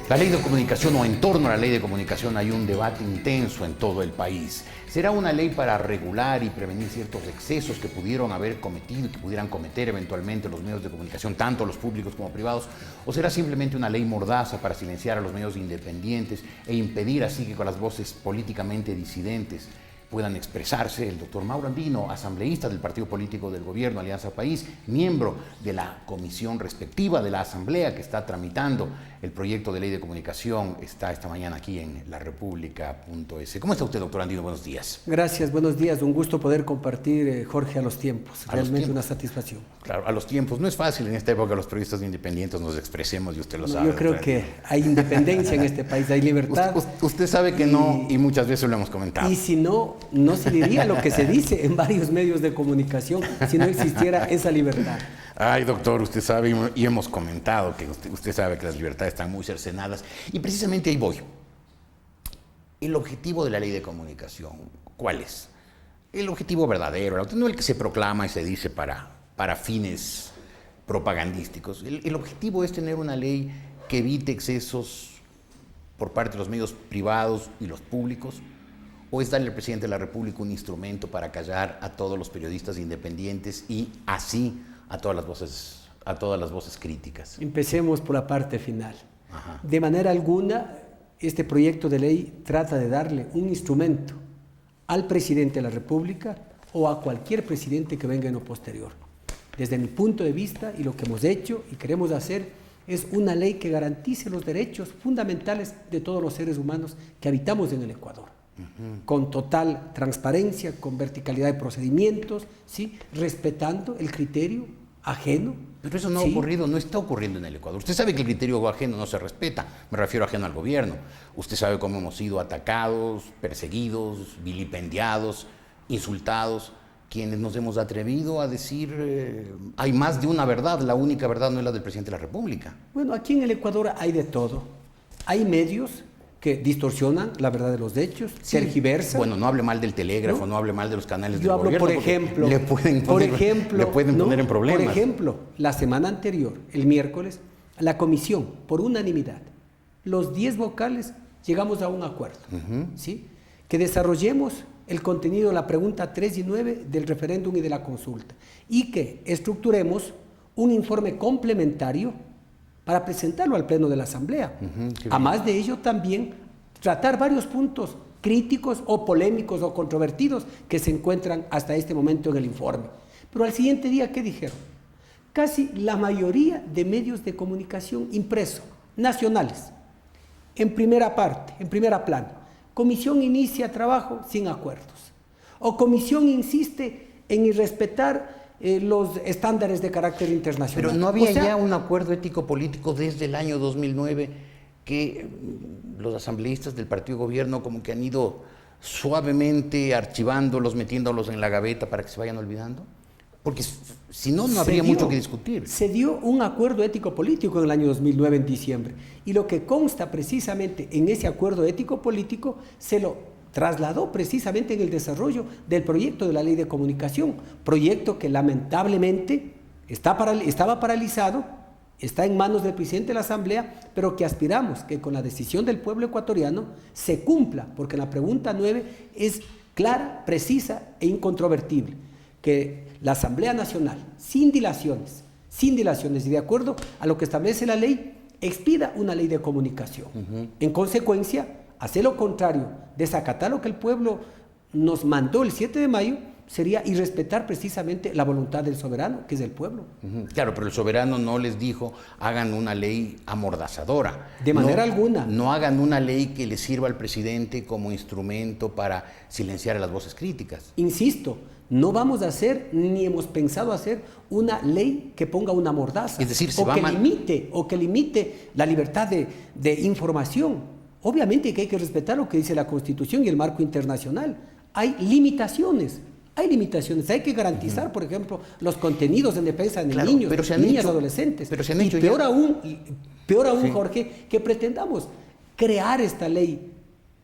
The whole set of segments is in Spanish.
La ley de comunicación o en torno a la ley de comunicación hay un debate intenso en todo el país. ¿Será una ley para regular y prevenir ciertos excesos que pudieron haber cometido y que pudieran cometer eventualmente los medios de comunicación, tanto los públicos como privados? ¿O será simplemente una ley mordaza para silenciar a los medios independientes e impedir así que con las voces políticamente disidentes puedan expresarse? El doctor Mauro Andino, asambleísta del partido político del gobierno Alianza País, miembro de la comisión respectiva de la asamblea que está tramitando el proyecto de ley de comunicación, está esta mañana aquí en larepublica.es. ¿Cómo está usted, doctor Andino? Buenos días. Gracias, buenos días. Un gusto poder compartir, Jorge, a los tiempos. Realmente una satisfacción. Claro, a los tiempos. No es fácil en esta época los periodistas independientes nos expresemos y usted lo sabe. Yo creo que hay independencia en este país, hay libertad. Usted sabe que no, y muchas veces lo hemos comentado. Y si no, no se diría lo que se dice en varios medios de comunicación si no existiera esa libertad. Ay, doctor, usted sabe y hemos comentado que usted sabe que las libertades están muy cercenadas y precisamente ahí voy. El objetivo de la ley de comunicación, ¿cuál es? El objetivo verdadero, no el que se proclama y se dice para fines propagandísticos. El objetivo es tener una ley que evite excesos por parte de los medios privados y los públicos, o es darle al presidente de la República un instrumento para callar a todos los periodistas independientes y así a todas las voces críticas. Empecemos por la parte final. Ajá. De manera alguna, este proyecto de ley trata de darle un instrumento al presidente de la República o a cualquier presidente que venga en lo posterior. Desde mi punto de vista, y lo que hemos hecho y queremos hacer, es una ley que garantice los derechos fundamentales de todos los seres humanos que habitamos en el Ecuador. Con total transparencia, con verticalidad de procedimientos, ¿sí? Respetando el criterio ajeno. Pero eso no ha ocurrido, no está ocurriendo en el Ecuador. Usted sabe que el criterio ajeno no se respeta, me refiero ajeno al gobierno. Usted sabe cómo hemos sido atacados, perseguidos, vilipendiados, insultados, quienes nos hemos atrevido a decir hay más de una verdad, la única verdad no es la del presidente de la República. Bueno, aquí en el Ecuador hay de todo. Hay medios que distorsionan la verdad de los hechos, sí, tergiversan. Bueno, no hable mal del telégrafo, no hable mal de los canales del gobierno. Yo hablo, por ejemplo, le pueden poner en problemas. Por ejemplo, la semana anterior, el miércoles, la comisión, por unanimidad, los 10 vocales llegamos a un acuerdo, ¿sí? Que desarrollemos el contenido de la pregunta 3 y 9 del referéndum y de la consulta y que estructuremos un informe complementario para presentarlo al Pleno de la Asamblea. Además de ello, también tratar varios puntos críticos o polémicos o controvertidos que se encuentran hasta este momento en el informe. Pero al siguiente día, ¿qué dijeron? Casi la mayoría de medios de comunicación impresos, nacionales, en primera parte, en primera plana, comisión inicia trabajo sin acuerdos. O comisión insiste en irrespetar los estándares de carácter internacional. Pero no había ya un acuerdo ético-político desde el año 2009 que los asambleístas del partido gobierno como que han ido suavemente archivándolos, metiéndolos en la gaveta para que se vayan olvidando. Porque si no, no habría mucho que discutir. Se dio un acuerdo ético-político en el año 2009, en diciembre. Y lo que consta precisamente en ese acuerdo ético-político se lo trasladó precisamente en el desarrollo del proyecto de la ley de comunicación, proyecto que lamentablemente estaba paralizado, está en manos del presidente de la Asamblea, pero que aspiramos que con la decisión del pueblo ecuatoriano se cumpla, porque la pregunta 9 es clara, precisa e incontrovertible, que la Asamblea Nacional, sin dilaciones y de acuerdo a lo que establece la ley, expida una ley de comunicación. En consecuencia, hacer lo contrario, desacatar lo que el pueblo nos mandó el 7 de mayo, sería irrespetar precisamente la voluntad del soberano, que es el pueblo. Claro, pero el soberano no les dijo, hagan una ley amordazadora. De manera alguna. No hagan una ley que le sirva al presidente como instrumento para silenciar a las voces críticas. Insisto, no vamos a hacer, ni hemos pensado hacer, una ley que ponga una mordaza. Es decir, o que limite la libertad de información. Obviamente que hay que respetar lo que dice la Constitución y el marco internacional. Hay limitaciones, hay que garantizar, por ejemplo, los contenidos en defensa de niños, niñas, adolescentes. Pero se han hecho peor aún, Jorge, que pretendamos crear esta ley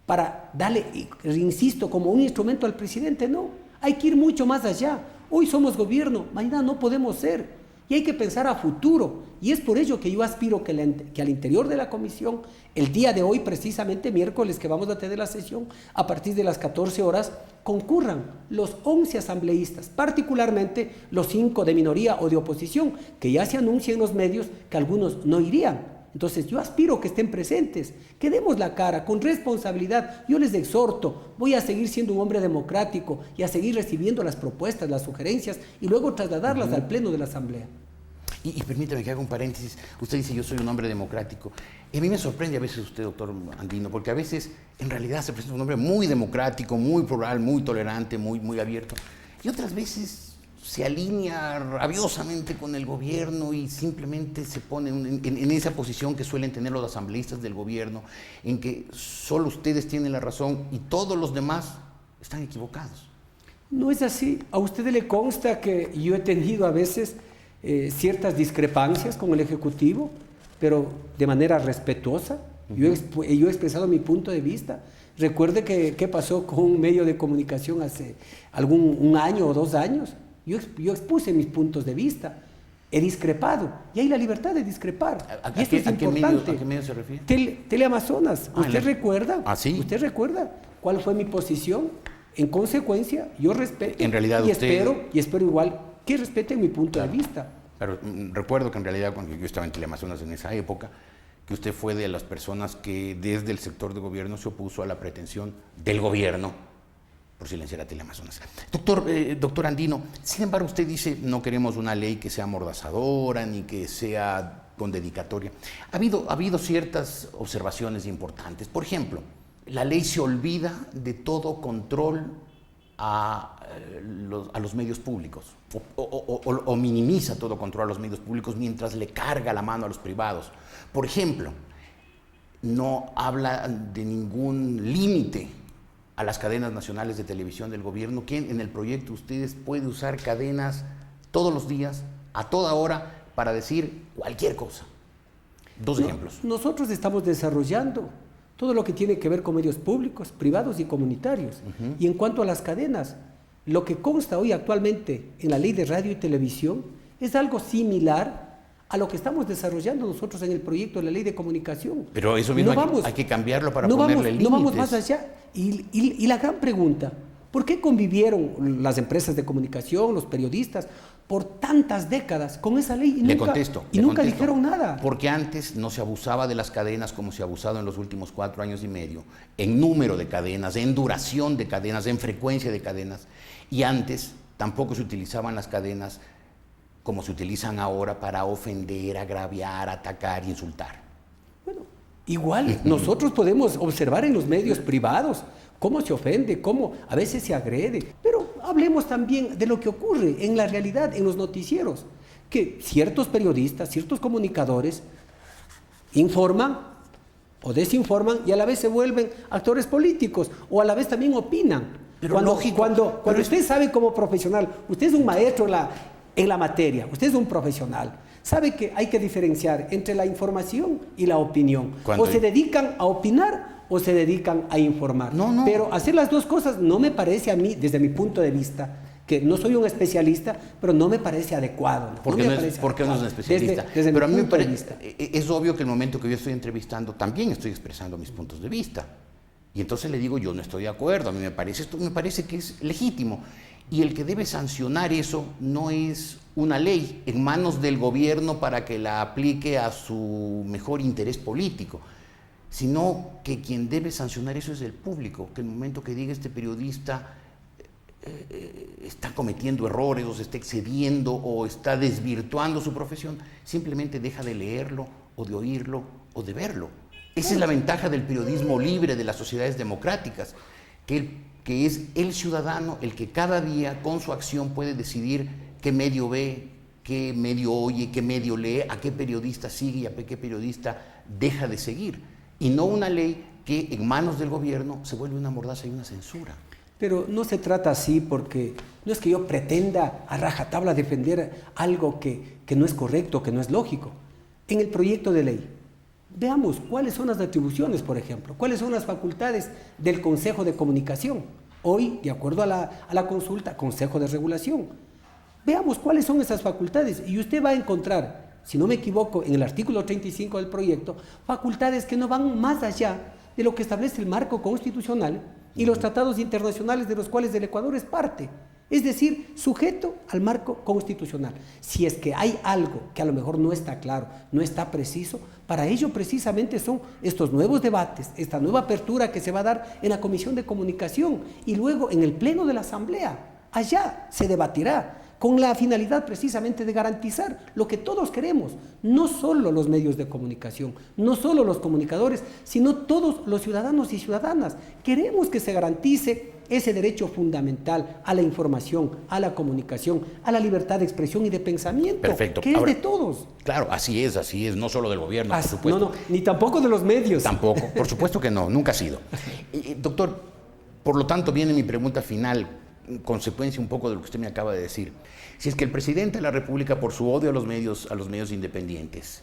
para darle, insisto, como un instrumento al presidente. No, hay que ir mucho más allá. Hoy somos gobierno, mañana no podemos ser. y hay que pensar a futuro. Y es por ello que yo aspiro que al interior de la comisión, el día de hoy, precisamente miércoles que vamos a tener la sesión, a partir de las 14 horas, concurran los 11 asambleístas, particularmente los 5 de minoría o de oposición, que ya se anuncia en los medios que algunos no irían. Entonces yo aspiro que estén presentes, que demos la cara con responsabilidad. Yo les exhorto, voy a seguir siendo un hombre democrático y a seguir recibiendo las propuestas, las sugerencias y luego trasladarlas al pleno de la Asamblea. Y permítame que haga un paréntesis. Usted dice, yo soy un hombre democrático. Y a mí me sorprende a veces usted, doctor Andino, porque a veces en realidad se presenta un hombre muy democrático, muy plural, muy tolerante, muy abierto. Y otras veces se alinea rabiosamente con el gobierno y simplemente se pone en esa posición que suelen tener los asambleístas del gobierno, en que solo ustedes tienen la razón y todos los demás están equivocados. No es así. A usted le consta que yo he tenido a veces ciertas discrepancias con el Ejecutivo, pero de manera respetuosa. Yo he expresado mi punto de vista. Recuerde qué pasó con un medio de comunicación hace un año o 2 años. Yo expuse mis puntos de vista, he discrepado, y hay la libertad de discrepar. ¿A qué medio se refiere? Teleamazonas. ¿Usted recuerda? ¿Ah, sí? ¿Usted recuerda cuál fue mi posición? En consecuencia, yo respeto en realidad y espero igual que respeten mi punto de vista. Pero recuerdo que en realidad cuando yo estaba en Teleamazonas en esa época, que usted fue de las personas que desde el sector de gobierno se opuso a la pretensión del gobierno por silenciar a Teleamazonas. Doctor Andino, sin embargo usted dice no queremos una ley que sea amordazadora ni que sea con dedicatoria. Ha habido ciertas observaciones importantes. Por ejemplo, la ley se olvida de todo control a los medios públicos o minimiza todo control a los medios públicos mientras le carga la mano a los privados. Por ejemplo, no habla de ningún límite a las cadenas nacionales de televisión del gobierno, que en el proyecto ustedes pueden usar cadenas todos los días, a toda hora, para decir cualquier cosa. Dos ejemplos. Nosotros estamos desarrollando todo lo que tiene que ver con medios públicos, privados y comunitarios. Y en cuanto a las cadenas, lo que consta hoy actualmente en la Ley de Radio y Televisión es algo similar a lo que estamos desarrollando nosotros en el proyecto de la Ley de Comunicación. Pero eso mismo hay que cambiarlo para ponerle límites. No vamos más allá. Y la gran pregunta, ¿por qué convivieron las empresas de comunicación, los periodistas, por tantas décadas con esa ley y nunca dijeron nada? Porque antes no se abusaba de las cadenas como se ha abusado en los últimos 4 años y medio, en número de cadenas, en duración de cadenas, en frecuencia de cadenas, y antes tampoco se utilizaban las cadenas como se utilizan ahora para ofender, agraviar, atacar, insultar. Bueno, igual nosotros podemos observar en los medios privados cómo se ofende, cómo a veces se agrede, pero hablemos también de lo que ocurre en la realidad, en los noticieros, que ciertos periodistas, ciertos comunicadores informan o desinforman y a la vez se vuelven actores políticos o a la vez también opinan. Pero cuando usted sabe como profesional, usted es un maestro en la materia, usted es un profesional, sabe que hay que diferenciar entre la información y la opinión. O se dedican a opinar o se dedican a informar. No. Pero hacer las dos cosas no me parece a mí, desde mi punto de vista, que no soy un especialista, pero no me parece adecuado. Porque no es un especialista. Desde pero mi a mí punto de vista. Es obvio que el momento que yo estoy entrevistando también estoy expresando mis puntos de vista. Y entonces le digo, yo no estoy de acuerdo, a mí me parece que es legítimo. Y el que debe sancionar eso no es una ley en manos del gobierno para que la aplique a su mejor interés político, sino que quien debe sancionar eso es el público, que el momento que diga este periodista está cometiendo errores o se está excediendo o está desvirtuando su profesión, simplemente deja de leerlo o de oírlo o de verlo. Esa es la ventaja del periodismo libre de las sociedades democráticas, que es el ciudadano el que cada día con su acción puede decidir qué medio ve, qué medio oye, qué medio lee, a qué periodista sigue y a qué periodista deja de seguir. Y no una ley que en manos del gobierno se vuelve una mordaza y una censura. Pero no se trata así, porque no es que yo pretenda a rajatabla defender algo que no es correcto, que no es lógico. En el proyecto de ley, veamos cuáles son las atribuciones, por ejemplo, cuáles son las facultades del Consejo de Comunicación. Hoy, de acuerdo a la consulta, Consejo de Regulación. Veamos cuáles son esas facultades y usted va a encontrar, si no me equivoco, en el artículo 35 del proyecto, facultades que no van más allá de lo que establece el marco constitucional y los tratados internacionales de los cuales el Ecuador es parte. Es decir, sujeto al marco constitucional. Si es que hay algo que a lo mejor no está claro, no está preciso, para ello precisamente son estos nuevos debates, esta nueva apertura que se va a dar en la Comisión de Comunicación y luego en el Pleno de la Asamblea. Allá se debatirá con la finalidad precisamente de garantizar lo que todos queremos, no solo los medios de comunicación, no solo los comunicadores, sino todos los ciudadanos y ciudadanas. Queremos que se garantice ese derecho fundamental a la información, a la comunicación, a la libertad de expresión y de pensamiento, perfecto, que ahora, es de todos. Claro, así es, no solo del gobierno, por supuesto. No, ni tampoco de los medios. Tampoco, por supuesto que no, nunca ha sido. Doctor, por lo tanto viene mi pregunta final, consecuencia un poco de lo que usted me acaba de decir. Si es que el presidente de la República, por su odio a los medios independientes,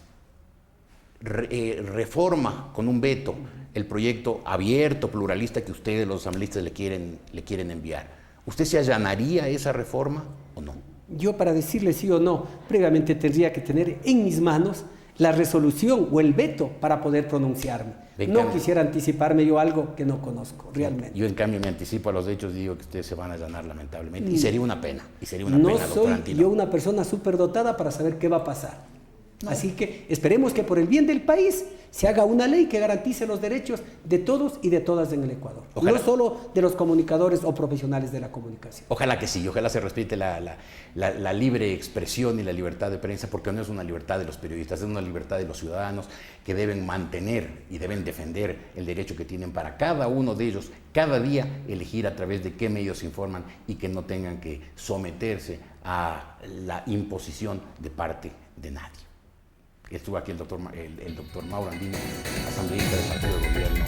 reforma con un veto el proyecto abierto, pluralista que ustedes, los asambleístas, le quieren enviar, ¿usted se allanaría a esa reforma o no? Yo, para decirle sí o no, previamente tendría que tener en mis manos la resolución o el veto para poder pronunciarme. No quisiera anticiparme yo algo que no conozco realmente. Yo en cambio me anticipo a los hechos y digo que ustedes se van a allanar lamentablemente. Y sería una pena. No soy yo una persona superdotada para saber qué va a pasar. No. Así que esperemos que por el bien del país se haga una ley que garantice los derechos de todos y de todas en el Ecuador. Ojalá. No solo de los comunicadores o profesionales de la comunicación. Ojalá que sí, ojalá se respete la libre expresión y la libertad de prensa, porque no es una libertad de los periodistas, es una libertad de los ciudadanos que deben mantener y deben defender el derecho que tienen para cada uno de ellos, cada día elegir a través de qué medios se informan y que no tengan que someterse a la imposición de parte de nadie. Estuvo aquí el doctor Mauro Andino, asambleísta del Partido de Gobierno.